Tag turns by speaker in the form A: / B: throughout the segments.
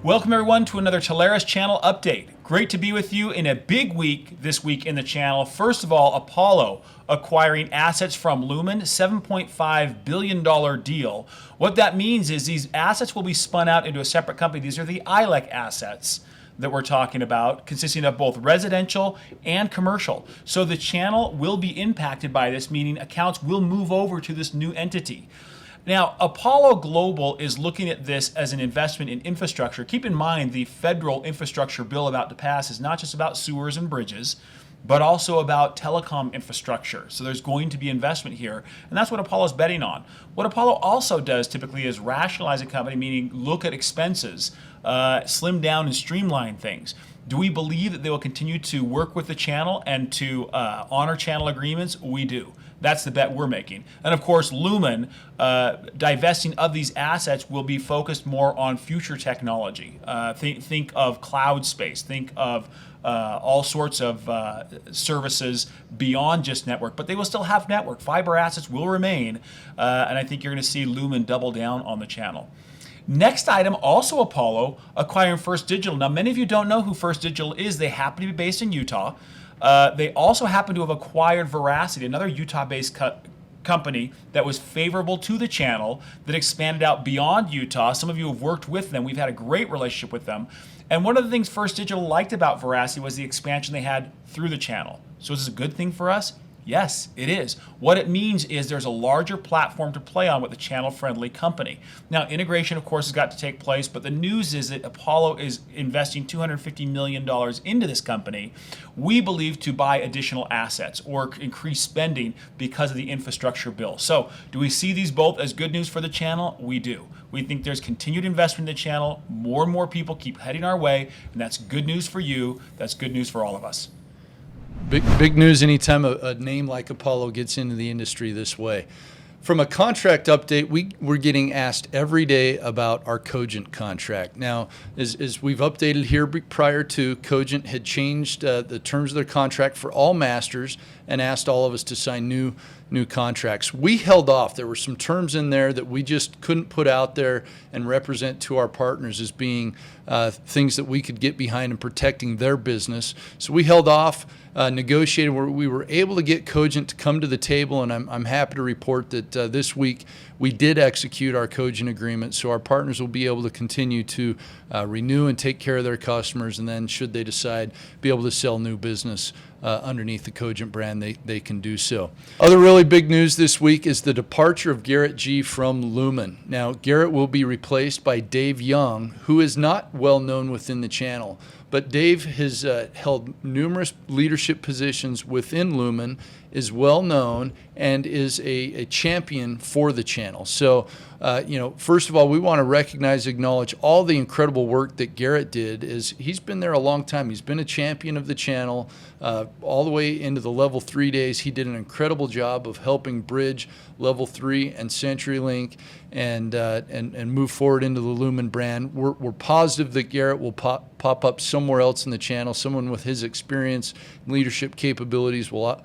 A: Welcome everyone to another Telarus Channel Update. Great to be with you in a big week this week in the channel. First of all, Apollo acquiring assets from Lumen, $7.5 billion deal. What that means is these assets will be spun out into a separate company. These are the ILEC assets that we're talking about, consisting of both residential and commercial. So the channel will be impacted by this, meaning accounts will move over to this new entity. Now, Apollo Global is looking at this as an investment in infrastructure. Keep in mind, the federal infrastructure bill about to pass is not just about sewers and bridges, but also about telecom infrastructure. So there's going to be investment here, and that's what Apollo's betting on. What Apollo also does typically is rationalize a company, meaning look at expenses, slim down and streamline things. Do we believe that they will continue to work with the channel and to honor channel agreements? We do. That's the bet we're making. And of course, Lumen, divesting of these assets will be focused more on future technology. Think of cloud space, think of all sorts of services beyond just network, but they will still have network. Fiber assets will remain, and I think you're going to see Lumen double down on the channel. Next item, also Apollo acquiring First Digital. Now, many of you don't know who First Digital is. They happen to be based in Utah. They also happen to have acquired Veracity, another Utah-based company that was favorable to the channel, that expanded out beyond Utah. Some of you have worked with them. We've had a great relationship with them. And one of the things First Digital liked about Veracity was the expansion they had through the channel. So is this a good thing for us? Yes, it is. What it means is there's a larger platform to play on with a channel-friendly company. Now, integration, of course, has got to take place, but the news is that Apollo is investing $250 million into this company, we believe, to buy additional assets or increase spending because of the infrastructure bill. So, do we see these both as good news for the channel? We do. We think there's continued investment in the channel. More and more people keep heading our way, and that's good news for you. That's good news for all of us.
B: Big news anytime a name like Apollo gets into the industry this way. From a contract update, we're getting asked every day about our Cogent contract. Now, as we've updated here prior to, Cogent had changed the terms of their contract for all masters and asked all of us to sign new contracts. We held off. There were some terms in there that we just couldn't put out there and represent to our partners as being things that we could get behind in protecting their business. So we held off, negotiated. We were able to get Cogent to come to the table, and I'm happy to report that this week we did execute our Cogent agreement, so our partners will be able to continue to renew and take care of their customers, and then should they decide, be able to sell new business underneath the Cogent brand, they can do so. Other really big news this week is the departure of Garrett Gee from Lumen. Now, Garrett will be replaced by Dave Young, who is not well known within the channel, but Dave has held numerous leadership positions within Lumen, is well known, and is a champion for the channel. So, first of all, we want to recognize, acknowledge all the incredible work that Garrett did. He's been there a long time. He's been a champion of the channel all the way into the level 3 days. He did an incredible job of helping bridge level 3 and CenturyLink and move forward into the Lumen brand. We're positive that Garrett will pop up somewhere else in the channel. Someone with his experience and leadership capabilities will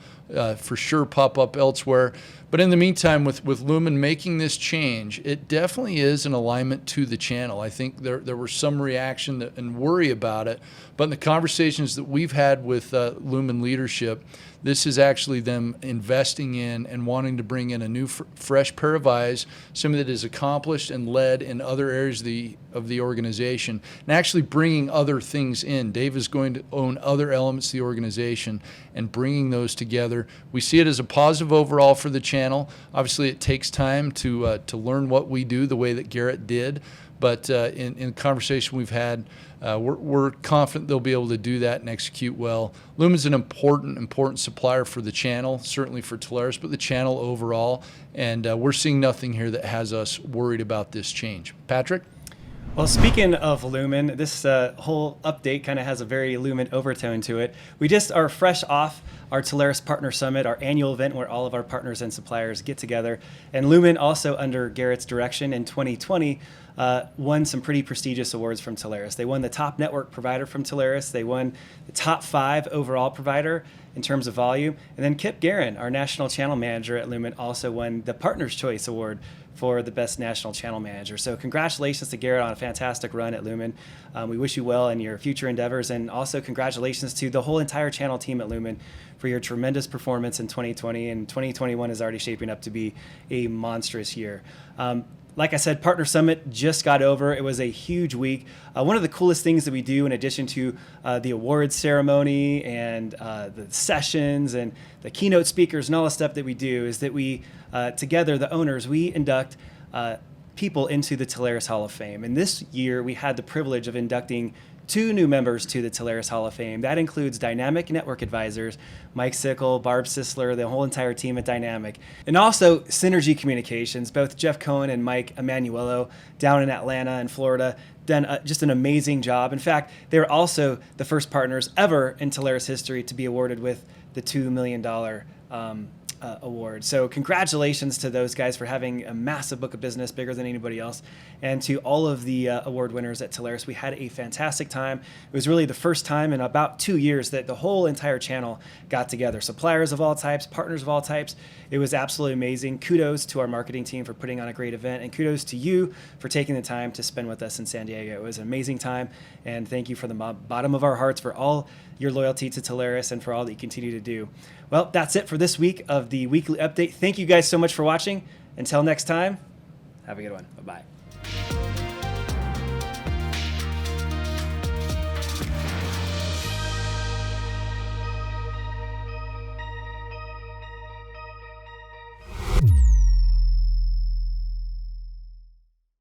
B: for sure pop up elsewhere. But in the meantime, with Lumen making this change, it definitely is an alignment to the channel. I think there was some reaction and worry about it, but in the conversations that we've had with Lumen leadership, this is actually them investing in and wanting to bring in a new, fresh pair of eyes, somebody that is accomplished and led in other areas of the organization, and actually bringing other things in. Dave is going to own other elements of the organization and bringing those together. We see it as a positive overall for the channel. Obviously, it takes time to learn what we do the way that Garrett did, but in conversation we've had, we're confident they'll be able to do that and execute well. Lumen's an important supplier for the channel, certainly for Telarus, but the channel overall, and we're seeing nothing here that has us worried about this change. Patrick?
C: Well, speaking of Lumen, this whole update kind of has a very Lumen overtone to it. We just are fresh off our Telarus Partner Summit, our annual event where all of our partners and suppliers get together. And Lumen, also under Garrett's direction in 2020, won some pretty prestigious awards from Telarus. They won the top network provider from Telarus. They won the top 5 overall provider in terms of volume. And then Kip Guerin, our national channel manager at Lumen, also won the Partner's Choice Award for the best national channel manager. So congratulations to Garrett on a fantastic run at Lumen. We wish you well in your future endeavors, and also congratulations to the whole entire channel team at Lumen for your tremendous performance in 2020, and 2021 is already shaping up to be a monstrous year. Like I said, Partner Summit just got over. It was a huge week. One of the coolest things that we do, in addition to the awards ceremony and the sessions and the keynote speakers and all the stuff that we do, is that we, together, the owners, we induct people into the Telarus Hall of Fame. And this year, we had the privilege of inducting 2 new members to the Telarus Hall of Fame. That includes Dynamic Network Advisors, Mike Sickle, Barb Sisler, the whole entire team at Dynamic. And also Synergy Communications, both Jeff Cohen and Mike Emanuello down in Atlanta and Florida, done just an amazing job. In fact, they were also the first partners ever in Telarus history to be awarded with the $2 million award. So congratulations to those guys for having a massive book of business, bigger than anybody else. And to all of the award winners at Telarus, we had a fantastic time. It was really the first time in about 2 years that the whole entire channel got together. Suppliers of all types, partners of all types. It was absolutely amazing. Kudos to our marketing team for putting on a great event, and kudos to you for taking the time to spend with us in San Diego. It was an amazing time, and thank you from the bottom of our hearts for all your loyalty to Telarus and for all that you continue to do. Well, that's it for this week of the weekly update. Thank you guys so much for watching. Until next time, have a good one. Bye-bye.